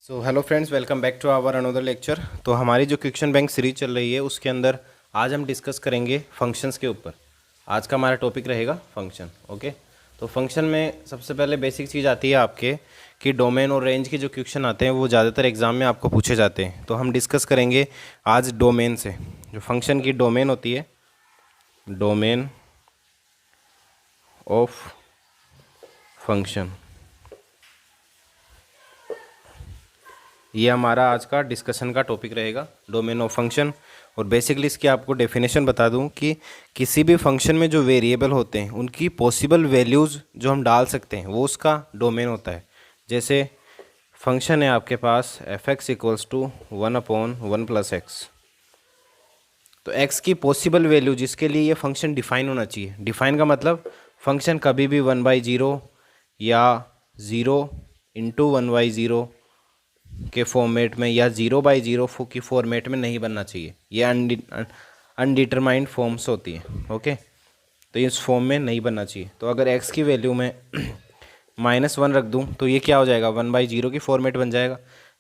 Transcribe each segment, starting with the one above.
So hello friends, welcome back to our another lecture. तो हमारी जो क्वेश्चन बैंक सीरीज चल रही है उसके अंदर आज हम डिस्कस करेंगे फंक्शंस के ऊपर। आज का हमारा टॉपिक रहेगा फंक्शन। ओके, तो फंक्शन में सबसे पहले बेसिक चीज़ आती है आपके कि डोमेन और रेंज के जो क्वेश्चन आते हैं वो ज़्यादातर एग्जाम में आपको पूछे जाते हैं। तो हम डिस्कस करेंगे आज डोमेन से, जो फंक्शन की डोमेन होती है, डोमेन ऑफ फंक्शन, ये हमारा आज का डिस्कशन का टॉपिक रहेगा, डोमेन ऑफ फंक्शन। और बेसिकली इसकी आपको डेफिनेशन बता दूं कि किसी भी फंक्शन में जो वेरिएबल होते हैं उनकी पॉसिबल वैल्यूज़ जो हम डाल सकते हैं वो उसका डोमेन होता है। जैसे फंक्शन है आपके पास f x equals to 1/1 + x, तो x की पॉसिबल वैल्यू जिसके लिए ये फंक्शन डिफाइन होना चाहिए। डिफाइन का मतलब फंक्शन कभी भी 1/0 या 0 × 1/0 के फॉर्मेट में या 0/0 की फॉर्मेट में नहीं बनना चाहिए। ये अनडिटरमाइंड फॉर्म्स होती है। ओके, तो इस फॉर्म में नहीं बनना चाहिए। तो अगर x की वैल्यू में -1 रख दूं तो ये क्या हो जाएगा, 1/0 की फॉर्मेट बन जाएगा।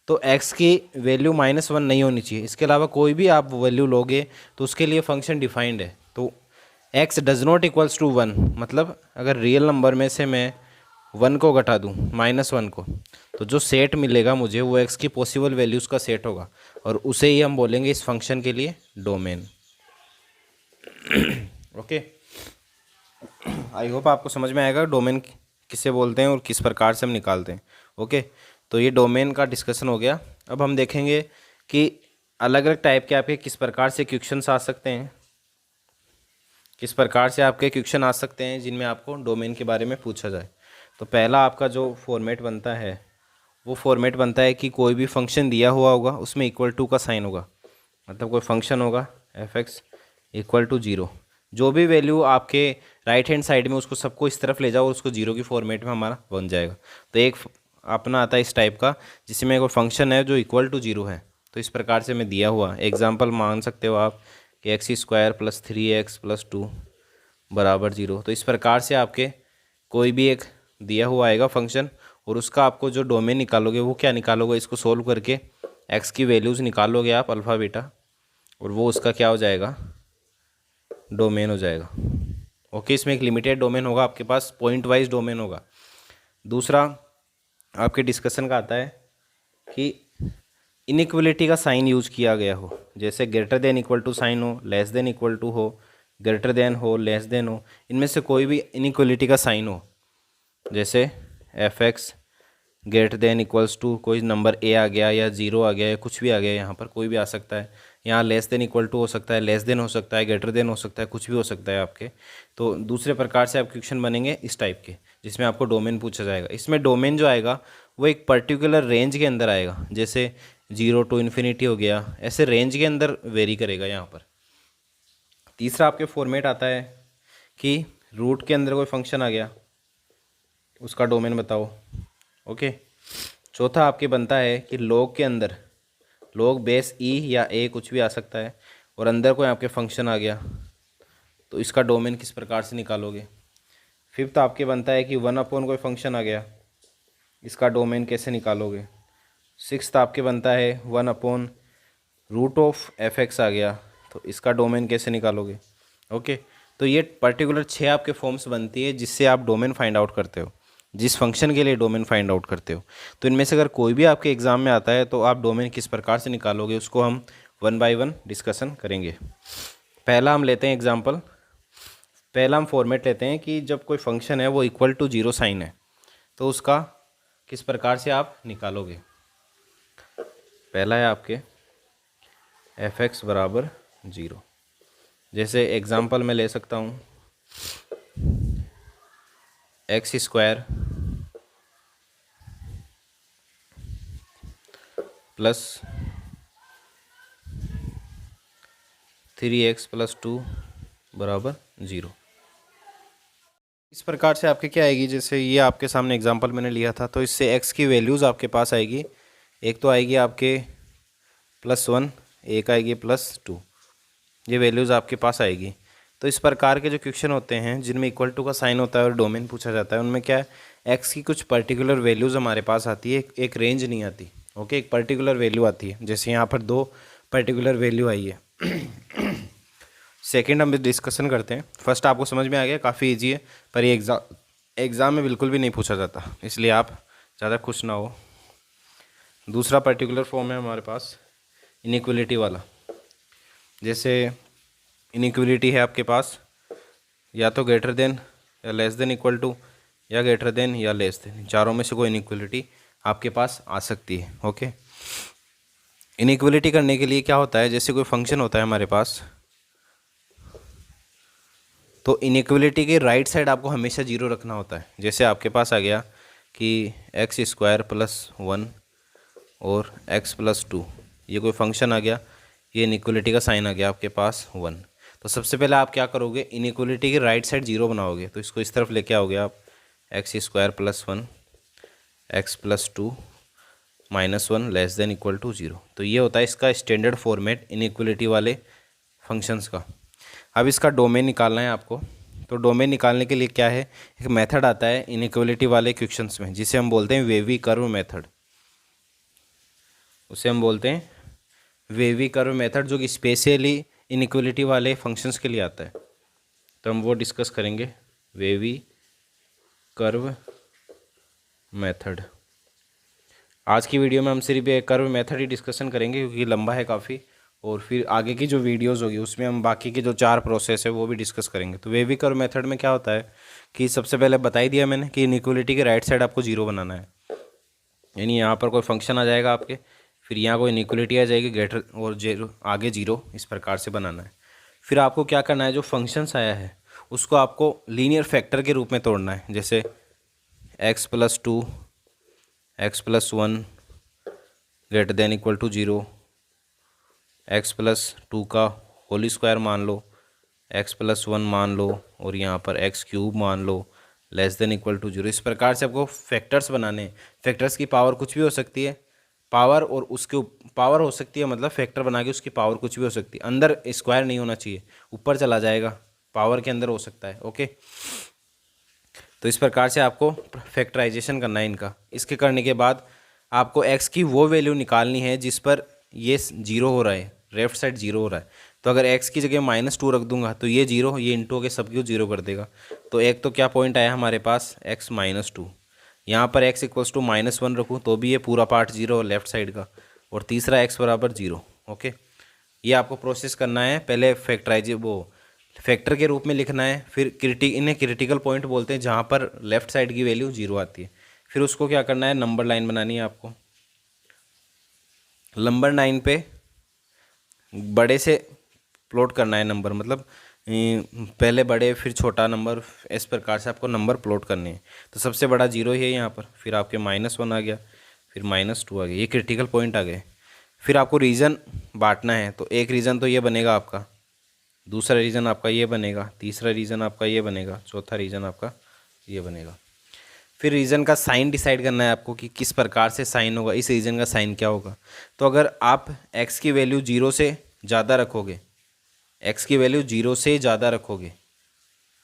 तो x की वैल्यू -1 नहीं होनी चाहिए। इसके अलावा कोई भी आप वैल्यू लोगे तो उसके लिए फंक्शन डिफाइंड है। तो x does not equals to 1, मतलब अगर रियल नंबर में से मैं 1 को घटा दूं, -1 को, तो जो सेट मिलेगा मुझे वो x की पॉसिबल वैल्यूज़ का सेट होगा और उसे ही हम बोलेंगे इस फंक्शन के लिए डोमेन। ओके, आई होप आपको समझ में आएगा डोमेन किसे बोलते हैं और किस प्रकार से हम निकालते हैं। ओके, तो ये डोमेन का डिस्कशन हो गया। अब हम देखेंगे कि अलग अलग टाइप के आपके किस प्रकार से क्वेश्चंस आ सकते हैं, किस प्रकार से आपके क्वेश्चन आ सकते हैं जिनमें आपको डोमेन के बारे में पूछा जाए। तो पहला आपका जो फॉर्मेट बनता है वो फॉर्मेट बनता है कि कोई भी फंक्शन दिया हुआ होगा उसमें =2 का साइन होगा। मतलब कोई फंक्शन होगा एफ एक्स इक्वल टू 0, जो भी वैल्यू आपके राइट हैंड साइड में उसको सबको इस तरफ ले जाओ और उसको 0 की फॉर्मेट में हमारा बन जाएगा। तो एक अपना आता है इस टाइप का जिसमें कोई फंक्शन है जो =0 है। तो इस प्रकार से मैं दिया हुआ एग्जाम्पल मान सकते हो आप कि x² + 3x + 2 = 0। तो इस प्रकार से आपके कोई भी एक दिया हुआ आएगा फंक्शन और उसका आपको जो डोमेन निकालोगे वो क्या निकालोगे, इसको सोल्व करके x की वैल्यूज़ निकालोगे आप अल्फ़ा बीटा, और वो उसका क्या हो जाएगा, डोमेन हो जाएगा। ओके, इसमें एक लिमिटेड डोमेन होगा आपके पास, पॉइंट वाइज डोमेन होगा। दूसरा आपके डिस्कशन का आता है कि इनइक्वलिटी का साइन यूज किया गया हो, जैसे > साइन हो, <= हो, ग्रेटर हो, लेस हो, इनमें से कोई भी इनइक्वलिटी का साइन हो। जैसे एफ एक्स > कोई नंबर a आ गया या 0 आ गया या कुछ भी आ गया, यहाँ पर कोई भी आ सकता है। यहाँ <= हो सकता है, <= हो सकता है, ग्रेटर हो सकता है, कुछ भी हो सकता है आपके। तो दूसरे प्रकार से आप क्वेश्चन बनेंगे इस टाइप के जिसमें आपको डोमेन पूछा जाएगा। इसमें डोमेन जो आएगा वो एक पर्टिकुलर रेंज के अंदर आएगा, जैसे 0 to ∞ हो गया, ऐसे रेंज के अंदर वेरी करेगा यहाँ पर। तीसरा आपके फॉर्मेट आता है कि रूट के अंदर कोई फंक्शन आ गया, उसका डोमेन बताओ। ओके, चौथा आपके बनता है कि लॉग के अंदर लॉग बेस ई या ए कुछ भी आ सकता है और अंदर कोई आपके फंक्शन आ गया, तो इसका डोमेन किस प्रकार से निकालोगे। फिफ्थ आपके बनता है कि 1/, कोई फंक्शन आ गया, इसका डोमेन कैसे निकालोगे। सिक्स्थ आपके बनता है 1/√f(x) आ गया, तो इसका डोमेन कैसे निकालोगे। ओके, तो ये पर्टिकुलर 6 आपके फॉर्म्स बनती है जिससे आप डोमेन फाइंड आउट करते हो, जिस फंक्शन के लिए डोमेन फाइंड आउट करते हो। तो इनमें से अगर कोई भी आपके एग्जाम में आता है तो आप डोमेन किस प्रकार से निकालोगे उसको हम 1 by 1 डिस्कशन करेंगे। पहला हम लेते हैं एग्जाम्पल। पहला हम फॉर्मेट लेते हैं कि जब कोई फंक्शन है वो =0 साइन है तो उसका किस प्रकार से आप निकालोगे। पहला है आपके एफ एक्स = 0। जैसे एग्जाम्पल मैं ले सकता हूँ x² + 3x + 2 = 0। इस प्रकार से आपके क्या आएगी, जैसे ये आपके सामने एग्जांपल मैंने लिया था, तो इससे x की वैल्यूज़ आपके पास आएगी। एक तो आएगी आपके +1, एक आएगी +2, ये वैल्यूज़ आपके पास आएगी। तो इस प्रकार के जो क्वेश्चन होते हैं जिनमें =2 का साइन होता है और डोमेन पूछा जाता है, उनमें क्या है, x की कुछ पर्टिकुलर वैल्यूज़ हमारे पास आती है, एक रेंज नहीं आती। ओके, एक पर्टिकुलर वैल्यू आती है, जैसे यहाँ पर 2 पर्टिकुलर वैल्यू आई है। सेकंड हम डिस्कशन करते हैं। फर्स्ट आपको समझ में आ गया, काफ़ी इजी है, पर ये एग्ज़ाम में बिल्कुल भी नहीं पूछा जाता, इसलिए आप ज़्यादा खुश ना हो। दूसरा पर्टिकुलर फॉर्म है हमारे पास इनइक्वलिटी वाला। जैसे इनइक्वलिटी है आपके पास या तो ग्रेटर देन या लेस देन इक्वल टू, या ग्रेटर देन या लेस देन, चारों में से कोई इनइक्वलिटी आपके पास आ सकती है। ओके, इनइक्वलिटी करने के लिए क्या होता है, जैसे कोई फंक्शन होता है हमारे पास, तो इनइक्वलिटी के राइट साइड आपको हमेशा जीरो रखना होता है। जैसे आपके पास आ गया कि एक्स स्क्वायर प्लस 1 और एक्स प्लस 2, ये कोई फंक्शन आ गया, ये इनइक्वलिटी का साइन आ गया आपके पास 1। तो सबसे पहले आप क्या करोगे, इनइक्वलिटी के राइट साइड जीरो बनाओगे, तो इसको इस तरफ लेके आओगे आप, x square plus 1 x plus 2 minus 1 less than equal to 0। तो ये होता है इसका स्टैंडर्ड फॉर्मेट इनइक्वलिटी वाले फंक्शंस का। अब इसका डोमेन निकालना है आपको। तो डोमेन निकालने के लिए क्या है, एक मेथड आता है इनइक्वलिटी वाले इक्वेशंस में, जिसे हम बोलते हैं वेवी कर्व मेथड। उसे हम बोलते हैं वेवी कर्व मेथड, जो कि स्पेशली इनइक्वलिटी वाले फंक्शंस के लिए आता है। तो हम वो डिस्कस करेंगे, वेवी कर्व मेथड। आज की वीडियो में हम सिर्फ ये कर्व मेथड ही डिस्कशन करेंगे, क्योंकि लंबा है काफ़ी, और फिर आगे की जो वीडियोस होगी उसमें हम बाकी के जो 4 प्रोसेस है वो भी डिस्कस करेंगे। तो वेवी कर्व मेथड में क्या होता है कि सबसे पहले बता ही दिया मैंने कि इनइक्वलिटी के राइट साइड आपको जीरो बनाना है, यानी यहाँ पर कोई फंक्शन आ जाएगा आपके, फिर यहाँ कोई इनइक्वलिटी आ जाएगी ग्रेटर और जीरो, आगे जीरो, इस प्रकार से बनाना है। फिर आपको क्या करना है, जो फंक्शंस आया है उसको आपको लीनियर फैक्टर के रूप में तोड़ना है। जैसे x plus 2 x plus 1 greater than equal to 0, x plus 2 का होल स्क्वायर मान लो, एक्स प्लस 1 मान लो, और यहाँ पर एक्स क्यूब मान लो, लेस देन इक्वल टू 0। इस प्रकार से आपको फैक्टर्स बनाने हैं। फैक्टर्स की पावर कुछ भी हो सकती है, पावर और उसके पावर हो सकती है, मतलब फैक्टर बना के उसकी पावर कुछ भी हो सकती है, अंदर स्क्वायर नहीं होना चाहिए, ऊपर चला जाएगा, पावर के अंदर हो सकता है। ओके, तो इस प्रकार से आपको फैक्टराइजेशन करना है इनका। इसके करने के बाद आपको एक्स की वो वैल्यू निकालनी है जिस पर ये जीरो हो रहा है, लेफ्ट साइड जीरो हो रहा है। तो अगर एक्स की जगह -2 रख दूंगा तो ये जीरो, ये इंटू के सब कुछ जीरो कर देगा। तो एक तो क्या पॉइंट आया हमारे पास, एक्स -2। यहाँ पर एक्स इक्वल्स टू -1 रखूँ तो भी ये पूरा पार्ट जीरो लेफ्ट साइड का, और तीसरा एक्स बराबर 0। ओके, ये आपको प्रोसेस करना है। पहले फैक्टर के रूप में लिखना है, फिर इन्हें क्रिटिकल पॉइंट बोलते हैं, जहाँ पर लेफ्ट साइड की वैल्यू 0 आती है। फिर उसको क्या करना है, नंबर लाइन बनानी है आपको। नंबर लाइन पे बड़े से प्लॉट करना है नंबर, मतलब पहले बड़े फिर छोटा नंबर, इस प्रकार से आपको नंबर प्लॉट करने हैं। तो सबसे बड़ा 0 ही है यहाँ पर, फिर आपके -1 आ गया, फिर -2 आ गया, ये क्रिटिकल पॉइंट आ गए। फिर आपको रीजन बांटना है, तो एक रीजन तो ये बनेगा आपका, दूसरा रीजन आपका ये बनेगा, तीसरा रीजन आपका ये बनेगा, चौथा रीजन आपका ये बनेगा। फिर रीजन का साइन डिसाइड करना है आपको कि किस प्रकार से साइन होगा, इस रीजन का साइन क्या होगा। तो अगर आप x की वैल्यू 0 से ज़्यादा रखोगे, x की वैल्यू 0 से ज़्यादा रखोगे,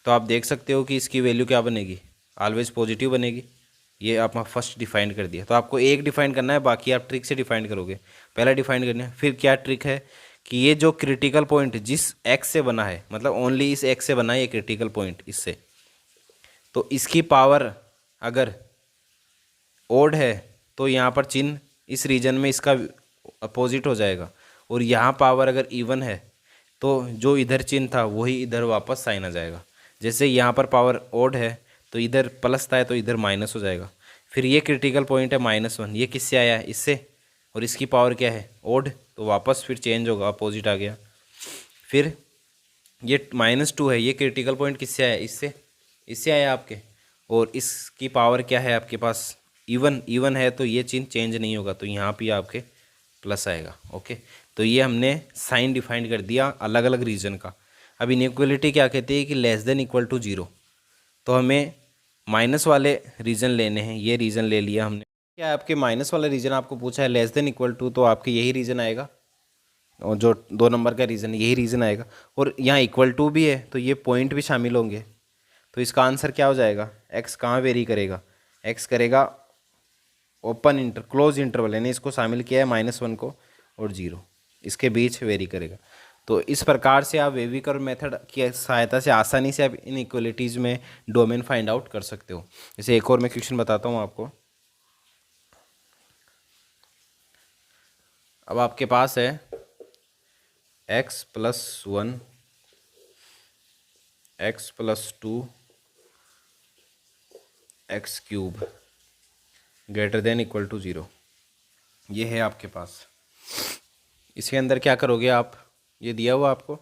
तो आप देख सकते हो कि इसकी वैल्यू क्या बनेगी, ऑलवेज पॉजिटिव बनेगी। ये आपने फर्स्ट डिफाइन कर दिया। तो आपको एक डिफाइन करना है, बाकी आप ट्रिक से डिफाइन करोगे। पहला डिफाइन करना है, फिर क्या ट्रिक है कि ये जो क्रिटिकल पॉइंट जिस x से बना है, मतलब ओनली इस x से बना है ये क्रिटिकल पॉइंट, इससे, तो इसकी पावर अगर ओड है तो यहाँ पर चिन्ह इस रीजन में इसका अपोजिट हो जाएगा, और यहाँ पावर अगर इवन है तो जो इधर चिन्ह था वही इधर वापस साइन आ जाएगा। जैसे यहाँ पर पावर ओड है तो इधर प्लस था तो इधर माइनस हो जाएगा। फिर ये क्रिटिकल पॉइंट है -1, ये किससे आया है, इससे, और इसकी पावर क्या है ओड, तो वापस फिर चेंज होगा, अपोजिट आ गया। फिर ये -2 है, ये क्रिटिकल पॉइंट किससे आया, इससे, इससे आया आपके, और इसकी पावर क्या है आपके पास इवन है, तो ये चिन्ह चेंज नहीं होगा, तो यहाँ पे आपके प्लस आएगा। ओके, तो ये हमने साइन डिफाइन कर दिया अलग अलग रीजन का। अब इनइक्वलिटी क्या कहती है कि लेस देन इक्वल टू 0, तो हमें माइनस वाले रीजन लेने हैं। ये रीजन ले लिया हमने। क्या है आपके माइनस वाला रीजन आपको पूछा है लेस देन इक्वल टू, तो आपके यही रीजन आएगा, और जो 2 नंबर का रीजन यही रीजन आएगा, और यहाँ इक्वल टू भी है तो ये पॉइंट भी शामिल होंगे। तो इसका आंसर क्या हो जाएगा, एक्स कहाँ वेरी करेगा, एक्स करेगा क्लोज इंटरवल यानी इसको शामिल किया है -1 को और 0, इसके बीच वेरी करेगा। तो इस प्रकार से आप वेवी कर्व मेथड की सहायता से आसानी से आप इन इक्वलिटीज़ में डोमेन फाइंड आउट कर सकते हो। जैसे एक और मैं क्वेश्चन बताता हूँ आपको। अब आपके पास है x+1 x+2 x³ > 0, ये है आपके पास। इसके अंदर क्या करोगे आप, ये दिया हुआ आपको,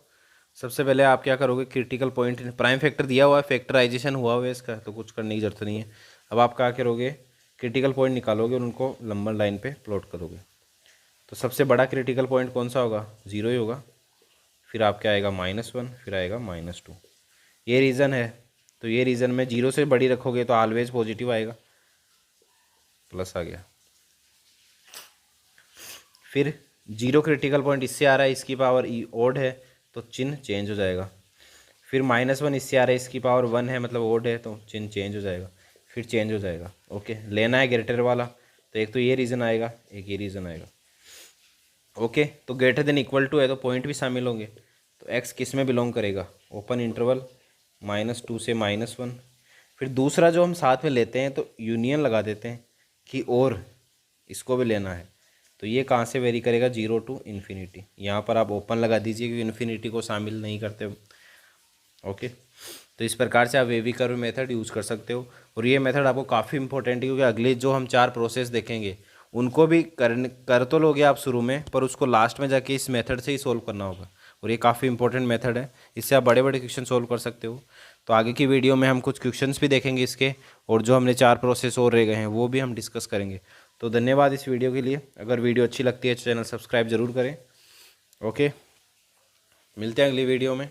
सबसे पहले आप क्या करोगे, क्रिटिकल पॉइंट, प्राइम फैक्टर दिया हुआ है, फैक्टराइजेशन हुआ हुआ है इसका, तो कुछ करने की जरूरत नहीं है। अब आप क्या करोगे, क्रिटिकल पॉइंट निकालोगे और उनको लंबन लाइन पे प्लॉट करोगे। तो सबसे बड़ा क्रिटिकल पॉइंट कौन सा होगा, 0 ही होगा। फिर आपके आएगा -1, फिर आएगा -2, ये रीज़न है। तो ये रीज़न में 0 से बड़ी रखोगे तो ऑलवेज पॉजिटिव आएगा, प्लस आ गया। फिर 0 क्रिटिकल पॉइंट इससे आ रहा है, इसकी पावर ओड है तो चिन्ह चेंज हो जाएगा। फिर -1 इससे आ रहा है, इसकी पावर 1 है मतलब ओड है तो चिन्ह चेंज हो जाएगा, फिर चेंज हो जाएगा। ओके, लेना है ग्रेटर वाला, तो एक तो ये रीज़न आएगा, एक ये रीज़न आएगा। ओके, तो > है तो पॉइंट भी शामिल होंगे। तो x किस में बिलोंग करेगा, ओपन इंटरवल -2 से -1। फिर दूसरा जो हम साथ में लेते हैं तो यूनियन लगा देते हैं कि और इसको भी लेना है, तो ये कहाँ से वेरी करेगा, 0 to ∞। यहाँ पर आप ओपन लगा दीजिए क्योंकि इन्फिनिटी को शामिल नहीं करते। ओके, तो इस प्रकार से आप वेवी कर्व मेथड यूज़ कर सकते हो। और ये मेथड आपको काफ़ी इंपॉर्टेंट है क्योंकि अगले जो हम 4 प्रोसेस देखेंगे उनको भी कर तो लोगे आप शुरू में, पर उसको लास्ट में जाके इस मेथड से ही सोल्व करना होगा। और ये काफ़ी इंपॉर्टेंट मेथड है, इससे आप बड़े बड़े क्वेश्चन सोल्व कर सकते हो। तो आगे की वीडियो में हम कुछ क्वेश्चंस भी देखेंगे इसके, और जो हमने 4 प्रोसेस और रह गए हैं वो भी हम डिस्कस करेंगे। तो धन्यवाद इस वीडियो के लिए। अगर वीडियो अच्छी लगती है तो चैनल सब्सक्राइब जरूर करें। ओके, मिलते हैं अगली वीडियो में।